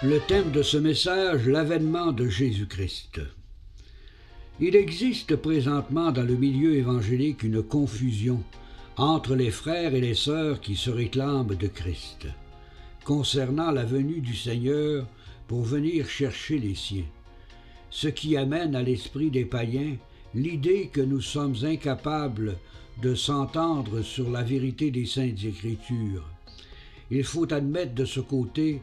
Le thème de ce message, l'avènement de Jésus-Christ. Il existe présentement dans le milieu évangélique une confusion entre les frères et les sœurs qui se réclament de Christ, concernant la venue du Seigneur pour venir chercher les siens, ce qui amène à l'esprit des païens l'idée que nous sommes incapables de s'entendre sur la vérité des Saintes Écritures. Il faut admettre de ce côté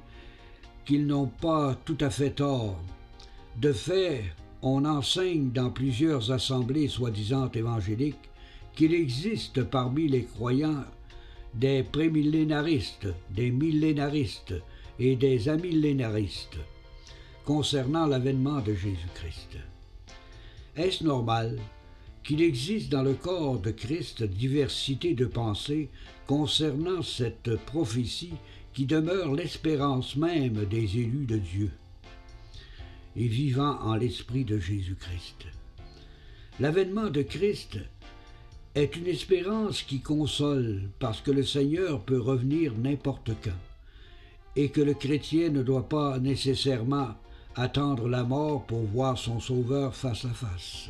qu'ils n'ont pas tout à fait tort. De fait, on enseigne dans plusieurs assemblées soi-disant évangéliques qu'il existe parmi les croyants des prémillénaristes, des millénaristes et des amillénaristes concernant l'avènement de Jésus-Christ. Est-ce normal qu'il existe dans le corps de Christ diversité de pensées concernant cette prophétie qui demeure l'espérance même des élus de Dieu et vivant en l'esprit de Jésus-Christ? L'avènement de Christ est une espérance qui console parce que le Seigneur peut revenir n'importe quand et que le chrétien ne doit pas nécessairement attendre la mort pour voir son Sauveur face à face.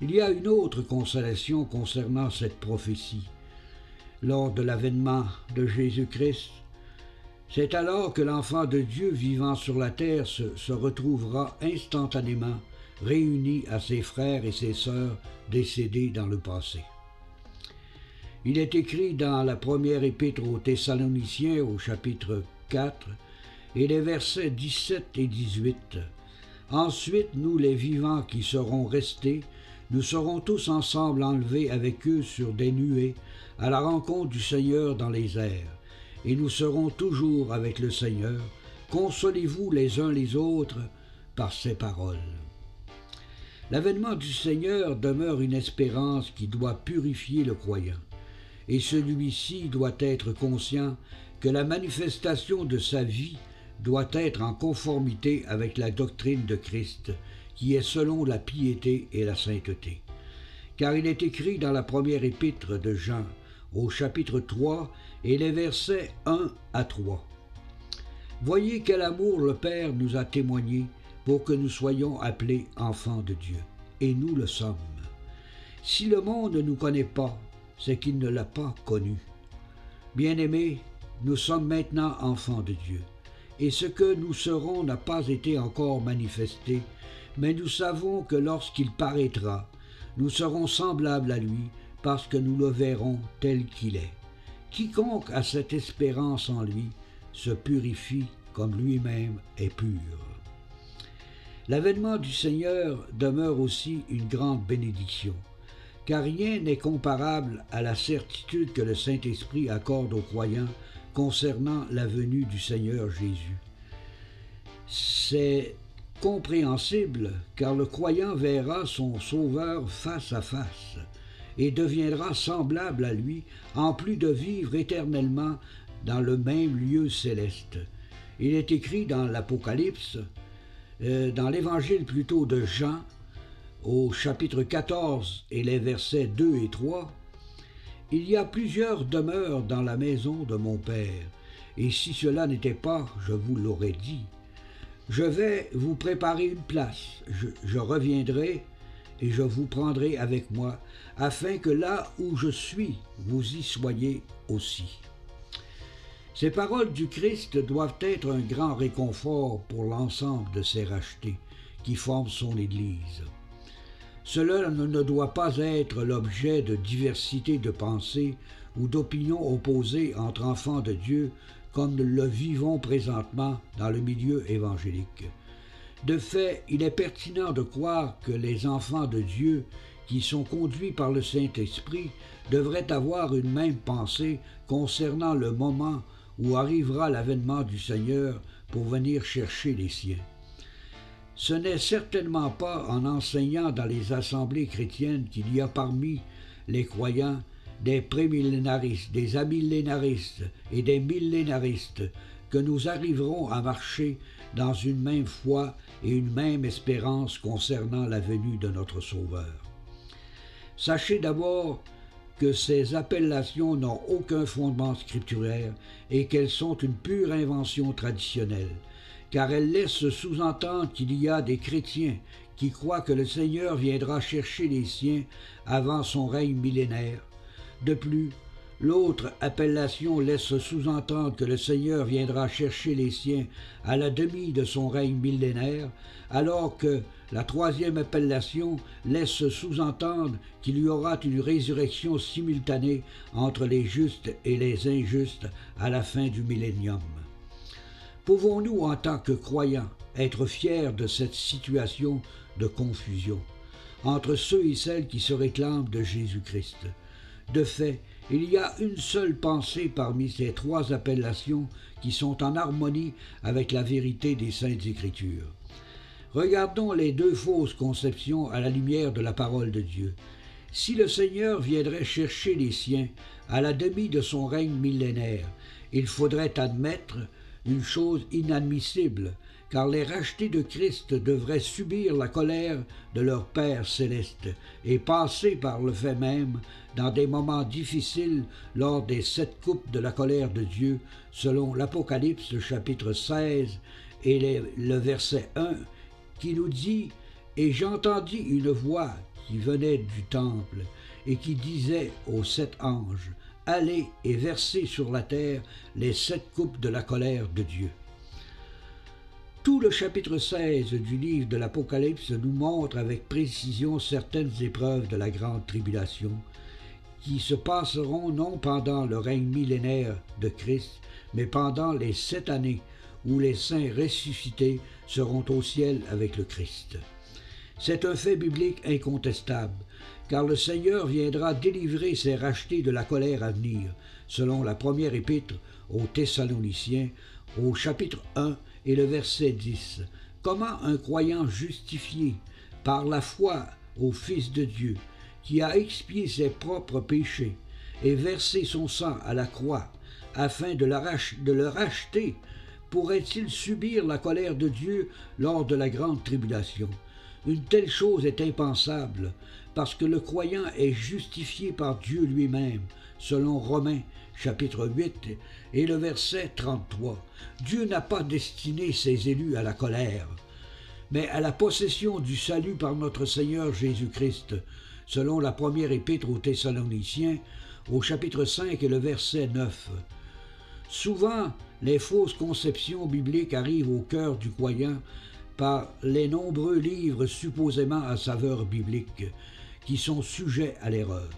Il y a une autre consolation concernant cette prophétie. Lors de l'avènement de Jésus-Christ, c'est alors que l'enfant de Dieu vivant sur la terre se retrouvera instantanément réuni à ses frères et ses sœurs décédés dans le passé. Il est écrit dans la première épître aux Thessaloniciens au chapitre 4 et les versets 17 et 18. « Ensuite, nous les vivants qui serons restés, nous serons tous ensemble enlevés avec eux sur des nuées à la rencontre du Seigneur dans les airs. Et nous serons toujours avec le Seigneur. Consolez-vous les uns les autres par ces paroles. » L'avènement du Seigneur demeure une espérance qui doit purifier le croyant, et celui-ci doit être conscient que la manifestation de sa vie doit être en conformité avec la doctrine de Christ, qui est selon la piété et la sainteté. Car il est écrit dans la première épître de Jean, au chapitre 3, et les versets 1 à 3. « Voyez quel amour le Père nous a témoigné pour que nous soyons appelés enfants de Dieu. Et nous le sommes. Si le monde ne nous connaît pas, c'est qu'il ne l'a pas connu. Bien-aimés, nous sommes maintenant enfants de Dieu. Et ce que nous serons n'a pas été encore manifesté, mais nous savons que lorsqu'il paraîtra, nous serons semblables à lui, parce que nous le verrons tel qu'il est. Quiconque a cette espérance en lui se purifie comme lui-même est pur. » L'avènement du Seigneur demeure aussi une grande bénédiction, car rien n'est comparable à la certitude que le Saint-Esprit accorde aux croyants concernant la venue du Seigneur Jésus. C'est compréhensible, car le croyant verra son Sauveur face à face et deviendra semblable à lui, en plus de vivre éternellement dans le même lieu céleste. Il est écrit dans l'Apocalypse, dans l'évangile plutôt de Jean, au chapitre 14 et les versets 2 et 3, « Il y a plusieurs demeures dans la maison de mon Père, et si cela n'était pas, je vous l'aurais dit. Je vais vous préparer une place, je reviendrai et je vous prendrai avec moi, afin que là où je suis, vous y soyez aussi. » Ces paroles du Christ doivent être un grand réconfort pour l'ensemble de ses rachetés qui forment son Église. Cela ne doit pas être l'objet de diversité de pensées ou d'opinions opposées entre enfants de Dieu comme nous le vivons présentement dans le milieu évangélique. De fait, il est pertinent de croire que les enfants de Dieu qui sont conduits par le Saint-Esprit devraient avoir une même pensée concernant le moment où arrivera l'avènement du Seigneur pour venir chercher les siens. Ce n'est certainement pas en enseignant dans les assemblées chrétiennes qu'il y a parmi les croyants des prémillénaristes, des amillénaristes et des millénaristes que nous arriverons à marcher dans une même foi et une même espérance concernant la venue de notre Sauveur. Sachez d'abord que ces appellations n'ont aucun fondement scripturaire et qu'elles sont une pure invention traditionnelle, car elles laissent sous-entendre qu'il y a des chrétiens qui croient que le Seigneur viendra chercher les siens avant son règne millénaire. De plus, l'autre appellation laisse sous-entendre que le Seigneur viendra chercher les siens à la demi de son règne millénaire, alors que la troisième appellation laisse sous-entendre qu'il y aura une résurrection simultanée entre les justes et les injustes à la fin du millénium. Pouvons-nous, en tant que croyants, être fiers de cette situation de confusion entre ceux et celles qui se réclament de Jésus-Christ? De fait, il y a une seule pensée parmi ces trois appellations qui sont en harmonie avec la vérité des Saintes Écritures. Regardons les deux fausses conceptions à la lumière de la parole de Dieu. Si le Seigneur viendrait chercher les siens à la demi de son règne millénaire, il faudrait admettre une chose inadmissible, car les rachetés de Christ devraient subir la colère de leur Père céleste et passer par le fait même dans des moments difficiles lors des 7 coupes de la colère de Dieu, selon l'Apocalypse chapitre 16 et le verset 1, qui nous dit « Et j'entendis une voix qui venait du temple et qui disait aux 7 anges, « Allez et versez sur la terre les 7 coupes de la colère de Dieu. » Tout le chapitre 16 du livre de l'Apocalypse nous montre avec précision certaines épreuves de la grande tribulation qui se passeront non pendant le règne millénaire de Christ, mais pendant les 7 années où les saints ressuscités seront au ciel avec le Christ. C'est un fait biblique incontestable, car le Seigneur viendra délivrer ses rachetés de la colère à venir, selon la première épître aux Thessaloniciens, au chapitre 1 et le verset 10. Comment un croyant justifié par la foi au Fils de Dieu, qui a expié ses propres péchés et versé son sang à la croix, afin de le racheter, pourrait-il subir la colère de Dieu lors de la grande tribulation? Une telle chose est impensable, parce que le croyant est justifié par Dieu lui-même, selon Romains chapitre 8 et le verset 33. Dieu n'a pas destiné ses élus à la colère, mais à la possession du salut par notre Seigneur Jésus-Christ, selon la première épître aux Thessaloniciens, au chapitre 5 et le verset 9. Souvent, les fausses conceptions bibliques arrivent au cœur du croyant par les nombreux livres supposément à saveur biblique, qui sont sujets à l'erreur.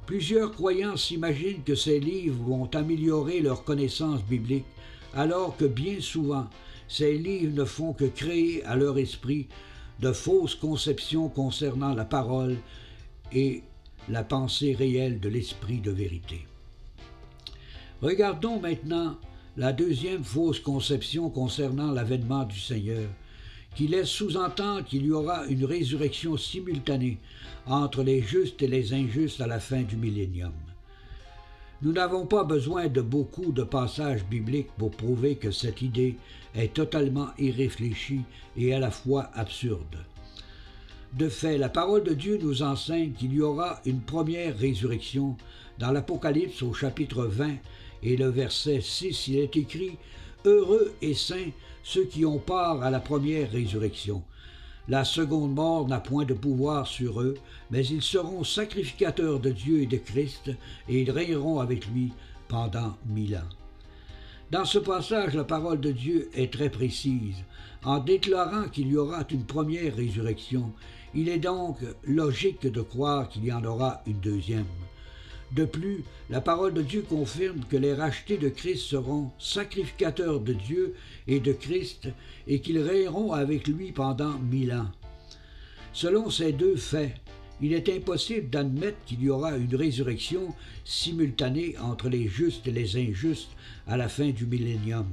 Plusieurs croyants s'imaginent que ces livres vont améliorer leur connaissance biblique, alors que bien souvent, ces livres ne font que créer à leur esprit de fausses conceptions concernant la parole et la pensée réelle de l'esprit de vérité. Regardons maintenant la deuxième fausse conception concernant l'avènement du Seigneur, qui laisse sous-entendre qu'il y aura une résurrection simultanée entre les justes et les injustes à la fin du millénium. Nous n'avons pas besoin de beaucoup de passages bibliques pour prouver que cette idée est totalement irréfléchie et à la fois absurde. De fait, la parole de Dieu nous enseigne qu'il y aura une première résurrection. Dans l'Apocalypse au chapitre 20 et le verset 6, il est écrit « Heureux et saints ceux qui ont part à la première résurrection. La seconde mort n'a point de pouvoir sur eux, mais ils seront sacrificateurs de Dieu et de Christ, et ils régneront avec lui pendant 1000 ans. » Dans ce passage, la parole de Dieu est très précise. En déclarant qu'il y aura une première résurrection, il est donc logique de croire qu'il y en aura une deuxième. De plus, la parole de Dieu confirme que les rachetés de Christ seront sacrificateurs de Dieu et de Christ et qu'ils régneront avec lui pendant 1000 ans. Selon ces deux faits, il est impossible d'admettre qu'il y aura une résurrection simultanée entre les justes et les injustes à la fin du millénium.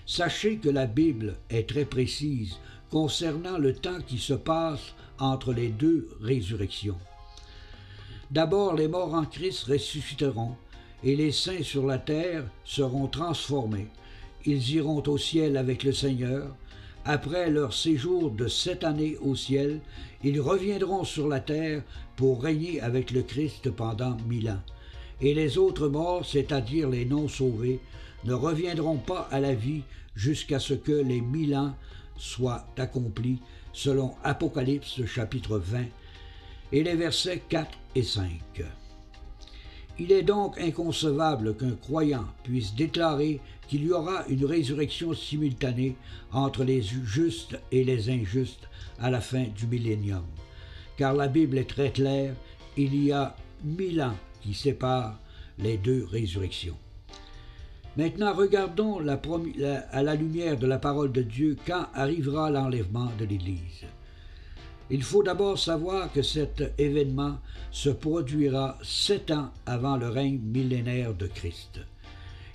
Sachez que la Bible est très précise concernant le temps qui se passe entre les deux résurrections. D'abord, les morts en Christ ressusciteront, et les saints sur la terre seront transformés. Ils iront au ciel avec le Seigneur. Après leur séjour de 7 années au ciel, ils reviendront sur la terre pour régner avec le Christ pendant 1000 ans. Et les autres morts, c'est-à-dire les non-sauvés, ne reviendront pas à la vie jusqu'à ce que les 1000 ans soient accomplis, selon Apocalypse chapitre 20 et les versets 4 et 5. Il est donc inconcevable qu'un croyant puisse déclarer qu'il y aura une résurrection simultanée entre les justes et les injustes à la fin du millénium. Car la Bible est très claire, il y a 1000 ans qui séparent les deux résurrections. Maintenant, regardons à la lumière de la parole de Dieu quand arrivera l'enlèvement de l'Église. Il faut d'abord savoir que cet événement se produira 7 ans avant le règne millénaire de Christ.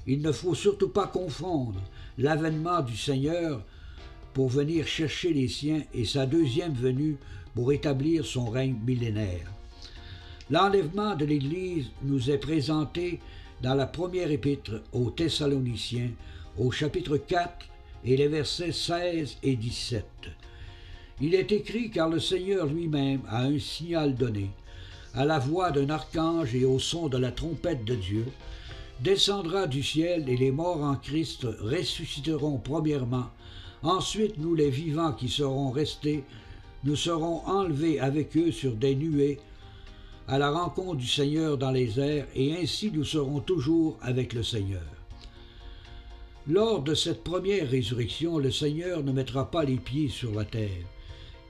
Il ne faut surtout pas confondre l'avènement du Seigneur pour venir chercher les siens et sa deuxième venue pour établir son règne millénaire. L'enlèvement de l'Église nous est présenté dans la première épître aux Thessaloniciens, au chapitre 4 et les versets 16 et 17. Il est écrit: car le Seigneur lui-même a un signal donné, à la voix d'un archange et au son de la trompette de Dieu, descendra du ciel et les morts en Christ ressusciteront premièrement. Ensuite, nous les vivants qui serons restés, nous serons enlevés avec eux sur des nuées à la rencontre du Seigneur dans les airs, et ainsi nous serons toujours avec le Seigneur. Lors de cette première résurrection, le Seigneur ne mettra pas les pieds sur la terre,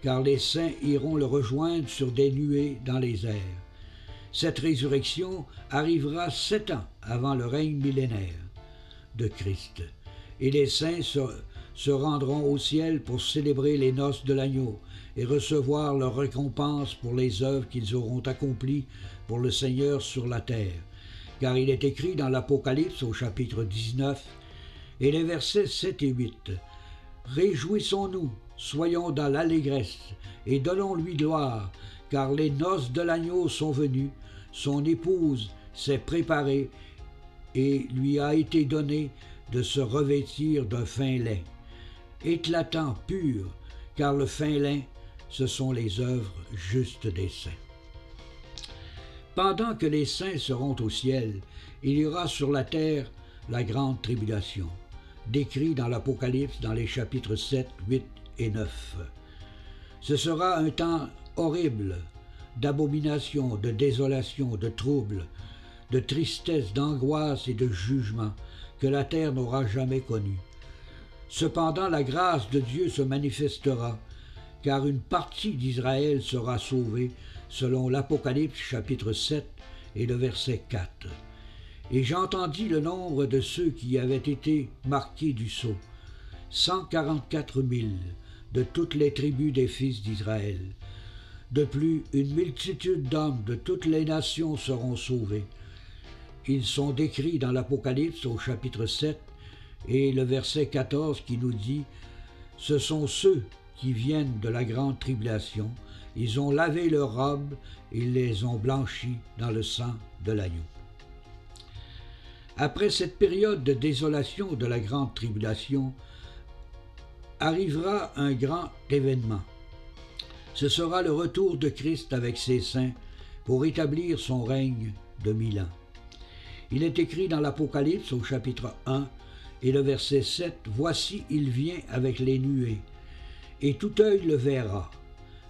car les saints iront le rejoindre sur des nuées dans les airs. Cette résurrection arrivera 7 ans avant le règne millénaire de Christ, et les saints se rendront au ciel pour célébrer les noces de l'agneau et recevoir leur récompense pour les œuvres qu'ils auront accomplies pour le Seigneur sur la terre. Car il est écrit dans l'Apocalypse au chapitre 19 et les versets 7 et 8 « Réjouissons-nous, soyons dans l'allégresse et donnons-lui gloire, car les noces de l'agneau sont venues, son épouse s'est préparée et lui a été donné de se revêtir d'un fin lin, éclatant, pur, car le fin lin, ce sont les œuvres justes des saints. » Pendant que les saints seront au ciel, il y aura sur la terre la grande tribulation, décrit dans l'Apocalypse dans les chapitres 7, 8 et 9. Ce sera un temps horrible, d'abomination, de désolation, de trouble, de tristesse, d'angoisse et de jugement que la terre n'aura jamais connu. Cependant, la grâce de Dieu se manifestera, car une partie d'Israël sera sauvée, selon l'Apocalypse chapitre 7 et le verset 4. Et j'entendis le nombre de ceux qui avaient été marqués du sceau, 144 000 de toutes les tribus des fils d'Israël. De plus, une multitude d'hommes de toutes les nations seront sauvés. Ils sont décrits dans l'Apocalypse au chapitre 7 et le verset 14 qui nous dit « Ce sont ceux qui viennent de la grande tribulation, ils ont lavé leurs robes, ils les ont blanchis dans le sang de l'agneau. » Après cette période de désolation de la grande tribulation, arrivera un grand événement. Ce sera le retour de Christ avec ses saints pour établir son règne de 1000 ans. Il est écrit dans l'Apocalypse au chapitre 1 et le verset 7 « Voici, il vient avec les nuées, et tout œil le verra,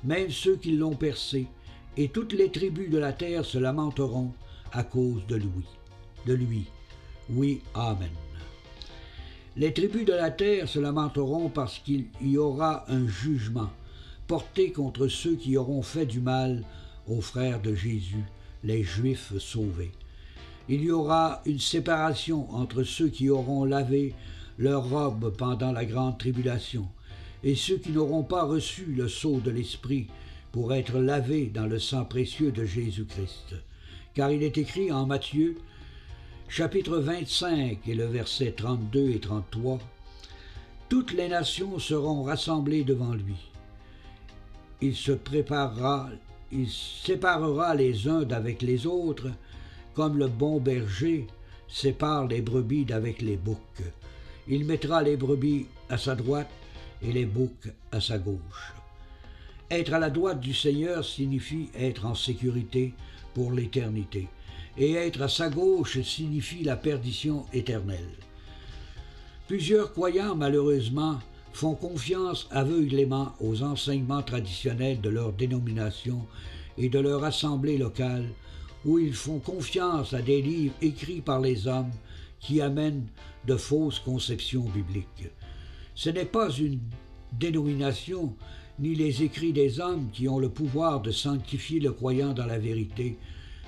même ceux qui l'ont percé, et toutes les tribus de la terre se lamenteront à cause de lui. Oui, Amen. Les tribus de la terre se lamenteront parce qu'il y aura un jugement porté contre ceux qui auront fait du mal aux frères de Jésus, les Juifs sauvés. Il y aura une séparation entre ceux qui auront lavé leurs robes pendant la grande tribulation et ceux qui n'auront pas reçu le sceau de l'Esprit pour être lavés dans le sang précieux de Jésus-Christ. Car il est écrit en Matthieu, chapitre 25 et le verset 32 et 33, « Toutes les nations seront rassemblées devant lui. Il séparera les uns d'avec les autres, comme le bon berger sépare les brebis d'avec les boucs. Il mettra les brebis à sa droite et les boucs à sa gauche. Être à la droite du Seigneur signifie être en sécurité pour l'éternité, et être à sa gauche signifie la perdition éternelle. Plusieurs croyants, malheureusement, font confiance aveuglément aux enseignements traditionnels de leur dénomination et de leur assemblée locale, où ils font confiance à des livres écrits par les hommes qui amènent de fausses conceptions bibliques. Ce n'est pas une dénomination ni les écrits des hommes qui ont le pouvoir de sanctifier le croyant dans la vérité,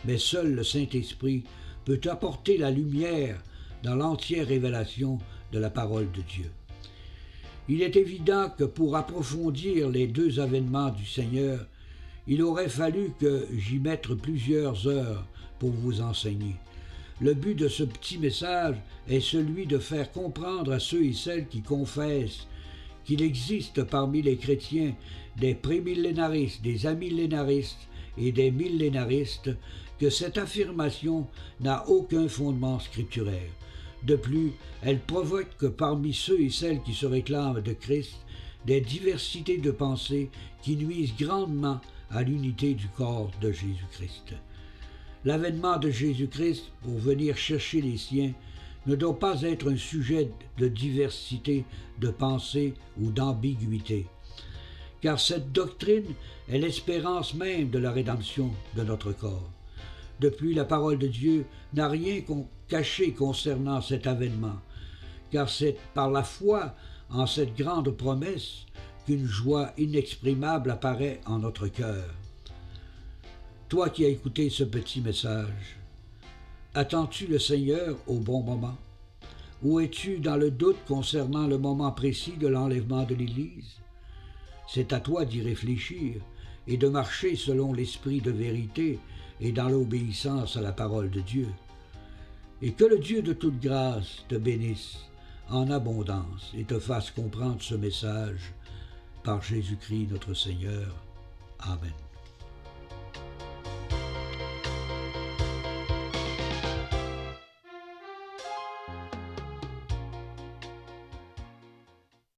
mais seul le Saint-Esprit peut apporter la lumière dans l'entière révélation de la parole de Dieu. Il est évident que pour approfondir les deux avènements du Seigneur, il aurait fallu que j'y mette plusieurs heures pour vous enseigner. Le but de ce petit message est celui de faire comprendre à ceux et celles qui confessent qu'il existe parmi les chrétiens des prémillénaristes, des amillénaristes et des millénaristes, que cette affirmation n'a aucun fondement scripturaire. De plus, elle provoque parmi ceux et celles qui se réclament de Christ des diversités de pensées qui nuisent grandement à l'unité du corps de Jésus-Christ. L'avènement de Jésus-Christ pour venir chercher les siens ne doit pas être un sujet de diversité de pensée ou d'ambiguïté, car cette doctrine est l'espérance même de la rédemption de notre corps. De plus, la parole de Dieu n'a rien caché concernant cet avènement, car c'est par la foi en cette grande promesse qu'une joie inexprimable apparaît en notre cœur. Toi qui as écouté ce petit message, attends-tu le Seigneur au bon moment? Ou es-tu dans le doute concernant le moment précis de l'enlèvement de l'Église? C'est à toi d'y réfléchir et de marcher selon l'esprit de vérité et dans l'obéissance à la parole de Dieu. Et que le Dieu de toute grâce te bénisse en abondance et te fasse comprendre ce message par Jésus-Christ notre Seigneur. Amen.